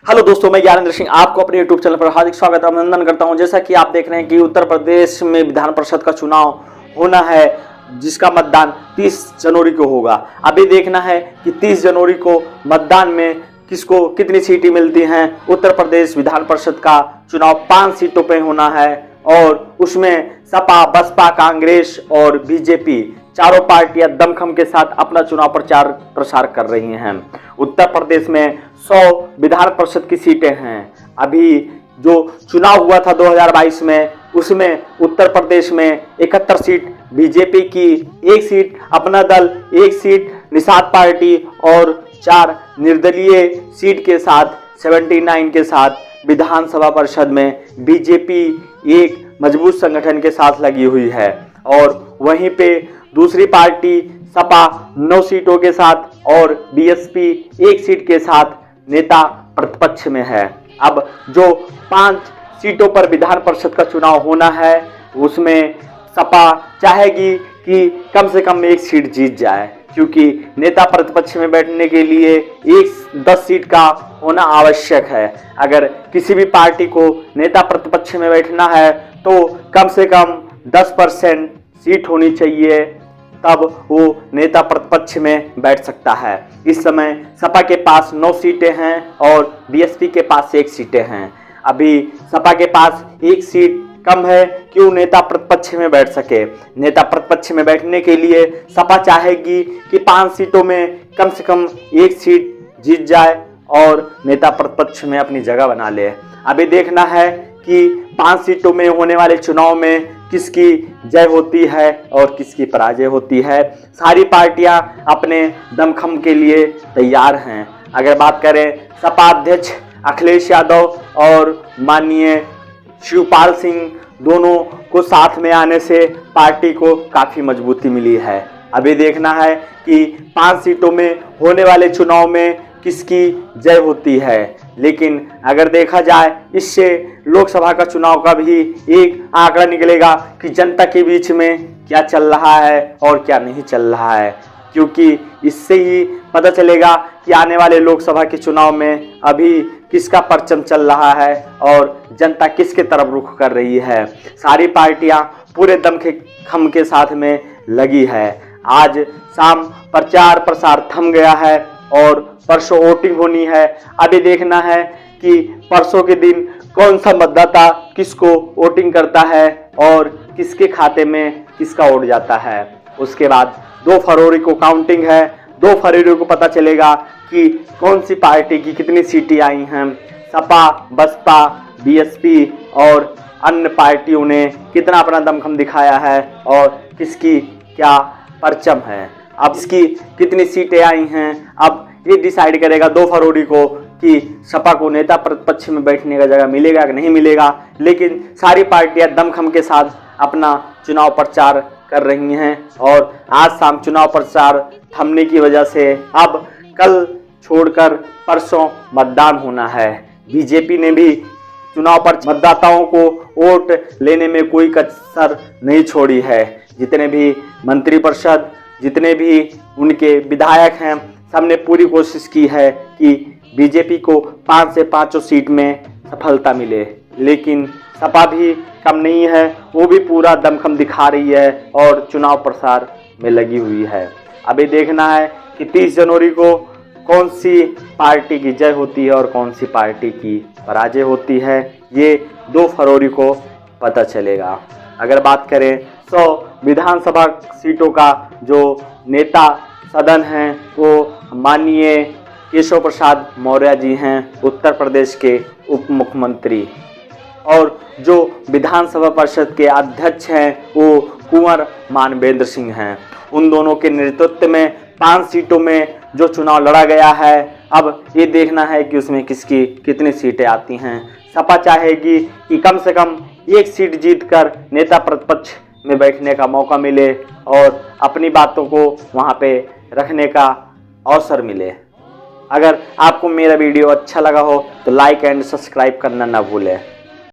Hello दोस्तों, मैं ज्ञानेंद्र सिंह आपको अपने YouTube चैनल पर हार्दिक स्वागत अभिनंदन करता हूं। जैसा कि आप देख रहे हैं कि उत्तर प्रदेश में विधान परिषद का चुनाव होना है, जिसका मतदान 30 जनवरी को होगा। अभी देखना है कि 30 जनवरी को मतदान में किसको कितनी सीटें मिलती हैं। उत्तर प्रदेश विधान परिषद का चुनाव 5 सीटों पर होना है और उसमें सपा, बसपा, कांग्रेस और बीजेपी चारों पार्टियां दमखम के साथ अपना चुनाव प्रचार प्रसार कर रही हैं। उत्तर प्रदेश में 100 विधान परिषद की सीटें हैं। अभी जो चुनाव हुआ था 2022 में, उसमें उत्तर प्रदेश में 71 सीट बीजेपी की, 1 सीट अपना दल, 1 सीट निषाद पार्टी और 4 निर्दलीय सीट के साथ 79 के साथ विधानसभा परिषद में बीजेपी एक मजबूत संगठन के साथ लगी हुई है। और वहीं पे दूसरी पार्टी सपा 9 सीटों के साथ और बीएसपी 1 सीट के साथ नेता प्रतिपक्ष में है। अब जो 5 सीटों पर विधान परिषद का चुनाव होना है, उसमें सपा चाहेगी कि कम से कम 1 सीट जीत जाए, क्योंकि नेता प्रतिपक्ष में बैठने के लिए 10 सीट का होना आवश्यक है। अगर किसी भी पार्टी को नेता प्रतिपक्ष में बैठना है तो कम से कम 10% सीट होनी चाहिए, तब वो नेता प्रतिपक्ष में बैठ सकता है। इस समय सपा के पास 9 सीटें हैं और बीएसपी के पास 1 सीटें हैं। अभी सपा के पास 1 सीट कम है कि वो नेता प्रतिपक्ष में बैठ सके। नेता प्रतिपक्ष में बैठने के लिए सपा चाहेगी कि 5 सीटों में कम से कम 1 सीट जीत जाए और नेता प्रतिपक्ष में अपनी जगह बना ले। अभी देखना है कि 5 सीटों में होने वाले चुनाव में किसकी जय होती है और किसकी पराजय होती है। सारी पार्टियां अपने दमखम के लिए तैयार हैं। अगर बात करें सपा अध्यक्ष अखिलेश यादव और माननीय शिवपाल सिंह, दोनों को साथ में आने से पार्टी को काफ़ी मजबूती मिली है। अभी देखना है कि 5 सीटों में होने वाले चुनाव में किसकी जय होती है। लेकिन अगर देखा जाए, इससे लोकसभा का चुनाव का भी एक आंकड़ा निकलेगा कि जनता के बीच में क्या चल रहा है और क्या नहीं चल रहा है, क्योंकि इससे ही पता चलेगा कि आने वाले लोकसभा के चुनाव में अभी किसका परचम चल रहा है और जनता किसके तरफ रुख कर रही है। सारी पार्टियां पूरे दमखम के साथ में लगी है। आज शाम प्रचार प्रसार थम गया है और परसों वोटिंग होनी है। अभी देखना है कि परसों के दिन कौन सा मतदाता किसको वोटिंग करता है और किसके खाते में किसका वोट जाता है। उसके बाद 2 फरवरी को काउंटिंग है। 2 फरवरी को पता चलेगा कि कौन सी पार्टी की कितनी सीटें आई हैं। सपा, बसपा, बीएसपी और अन्य पार्टियों ने कितना अपना दमखम दिखाया है और किसकी क्या परचम है। अब इसकी कितनी सीटें आई हैं, अब ये डिसाइड करेगा 2 फरवरी को कि सपा को नेता प्रतिपक्ष में बैठने का जगह मिलेगा कि नहीं मिलेगा। लेकिन सारी पार्टियां दमखम के साथ अपना चुनाव प्रचार कर रही हैं और आज शाम चुनाव प्रचार थमने की वजह से अब कल छोड़कर परसों मतदान होना है। बीजेपी ने भी चुनाव पर मतदाताओं को वोट लेने में कोई कसर नहीं छोड़ी है। जितने भी मंत्रिपरिषद, जितने भी उनके विधायक हैं, सबने पूरी कोशिश की है कि बीजेपी को 5 से 5 सीट में सफलता मिले। लेकिन सपा भी कम नहीं है, वो भी पूरा दमखम दिखा रही है और चुनाव प्रसार में लगी हुई है। अभी देखना है कि 30 जनवरी को कौन सी पार्टी की जय होती है और कौन सी पार्टी की पराजय होती है। ये 2 फरवरी को पता चलेगा। अगर बात करें 100 विधानसभा सीटों का जो नेता सदन हैं, वो माननीय केशव प्रसाद मौर्य जी हैं, उत्तर प्रदेश के उप मुख्यमंत्री, और जो विधानसभा परिषद के अध्यक्ष हैं वो कुंवर मानवेंद्र सिंह हैं। उन दोनों के नेतृत्व में 5 सीटों में जो चुनाव लड़ा गया है, अब ये देखना है कि उसमें किसकी कितनी सीटें आती हैं। सपा चाहेगी कि कम से कम 1 सीट जीतकर नेता प्रतिपक्ष में बैठने का मौका मिले और अपनी बातों को वहाँ पे रखने का अवसर मिले। अगर आपको मेरा वीडियो अच्छा लगा हो तो लाइक एंड सब्सक्राइब करना ना भूलें।